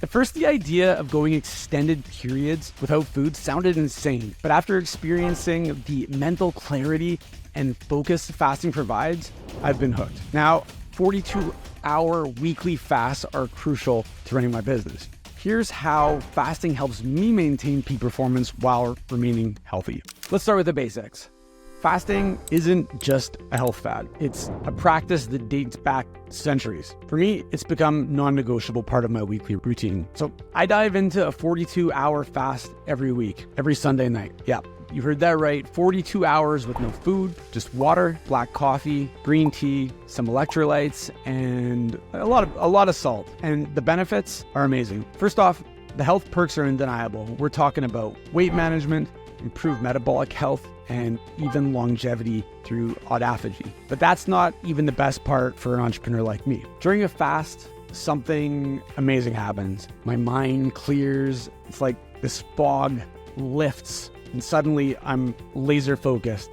At first, the idea of going extended periods without food sounded insane, but after experiencing the mental clarity and focus fasting provides, I've been hooked. Now, 42-hour weekly fasts are crucial to running my business. Here's how fasting helps me maintain peak performance while remaining healthy. Let's start with the basics. Fasting isn't just a health fad. It's a practice that dates back centuries. For me, it's become non-negotiable part of my weekly routine. So I dive into a 42-hour fast every week, every Sunday night. Yeah, you heard that right. 42 hours with no food, just water, black coffee, green tea, some electrolytes, and a lot of salt. And the benefits are amazing. First off, the health perks are undeniable. We're talking about weight management, improved metabolic health, and even longevity through autophagy. But that's not even the best part for an entrepreneur like me. During a fast, something amazing happens. My mind clears. It's like this fog lifts, and suddenly I'm laser focused.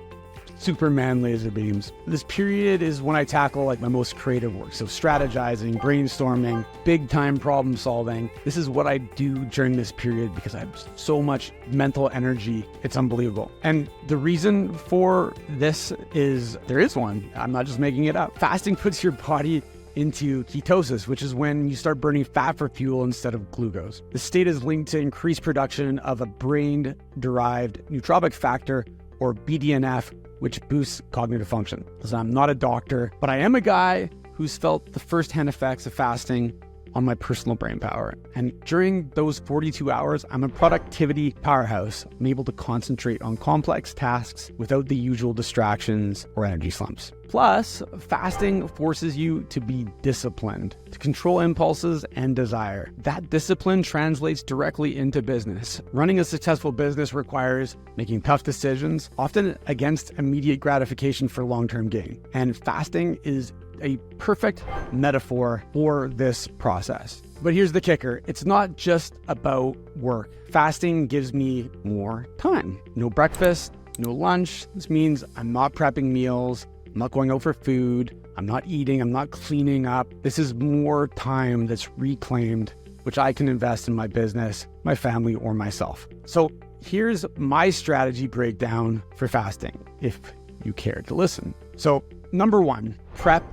Superman laser beams. This period is when I tackle like my most creative work. So strategizing, brainstorming, big time problem solving. This is what I do during this period because I have so much mental energy. It's unbelievable. And the reason for this is there is one. I'm not just making it up. Fasting puts your body into ketosis, which is when you start burning fat for fuel instead of glucose. The state is linked to increased production of a brain-derived nootropic factor, or BDNF, which boosts cognitive function. So I'm not a doctor, but I am a guy who's felt the firsthand effects of fasting on my personal brain power. And during those 42 hours, I'm a productivity powerhouse. I'm able to concentrate on complex tasks without the usual distractions or energy slumps. Plus, fasting forces you to be disciplined, to control impulses and desire. That discipline translates directly into business. Running a successful business requires making tough decisions, often against immediate gratification for long-term gain. And fasting is a perfect metaphor for this process. But here's the kicker. It's not just about work. Fasting gives me more time. No breakfast, no lunch. This means I'm not prepping meals. I'm not going out for food. I'm not eating. I'm not cleaning up. This is more time that's reclaimed, which I can invest in my business, my family, or myself. So here's my strategy breakdown for fasting, if you care to listen. So number one, prep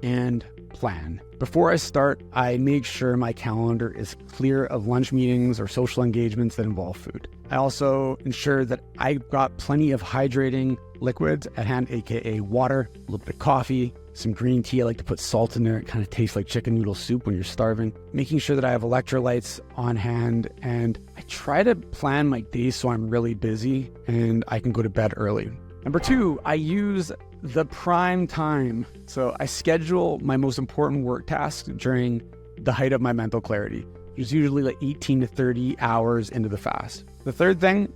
and plan. Before I start, I make sure my calendar is clear of lunch meetings or social engagements that involve food. I also ensure that I've got plenty of hydrating liquids at hand, aka water, a little bit of coffee, some green tea. I like to put salt in there. It kind of tastes like chicken noodle soup when you're starving. Making sure that I have electrolytes on hand, and I try to plan my days so I'm really busy and I can go to bed early. Number two, I use the prime time. So I schedule my most important work tasks during the height of my mental clarity. It's usually like 18 to 30 hours into the fast. The third thing,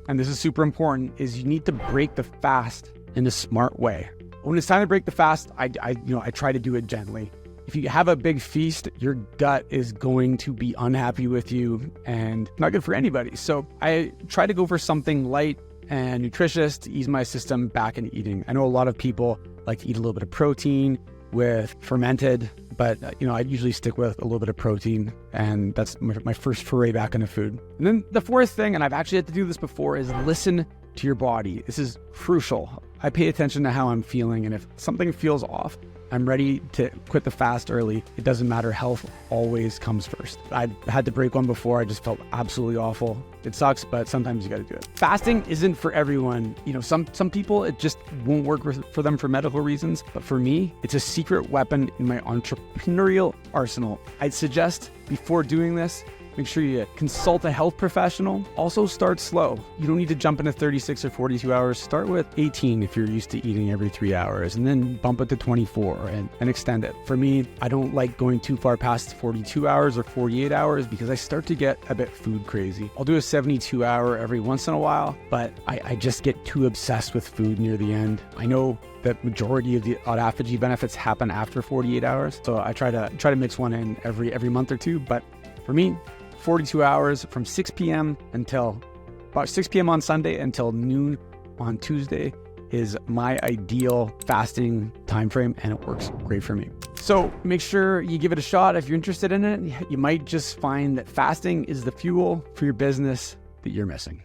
and this is super important, is you need to break the fast in a smart way. When it's time to break the fast, I try to do it gently. If you have a big feast, your gut is going to be unhappy with you and not good for anybody. So I try to go for something light and nutritious to ease my system back into eating. I know a lot of people like to eat a little bit of protein with fermented, but I usually stick with a little bit of protein, and that's my first foray back into food. And then the fourth thing, and I've actually had to do this before, is listen to your body. This is crucial. I pay attention to how I'm feeling, and if something feels off, I'm ready to quit the fast early. It doesn't matter. Health always comes first. I had to break one before. I just felt absolutely awful. It sucks, but sometimes you got to do it. Fasting isn't for everyone. Some people, it just won't work for them for medical reasons. But for me, it's a secret weapon in my entrepreneurial arsenal. I'd suggest before doing this, make sure you consult a health professional. Also start slow. You don't need to jump into 36 or 42 hours. Start with 18 if you're used to eating every 3 hours, and then bump it to 24 and extend it. For me, I don't like going too far past 42 hours or 48 hours because I start to get a bit food crazy. I'll do a 72 hour every once in a while, but I just get too obsessed with food near the end. I know that majority of the autophagy benefits happen after 48 hours. So I try to mix one in every month or two. But for me, 42 hours from 6 p.m. until about 6 p.m. on Sunday until noon on Tuesday is my ideal fasting time frame, and it works great for me. So make sure you give it a shot if you're interested in it. You might just find that fasting is the fuel for your business that you're missing.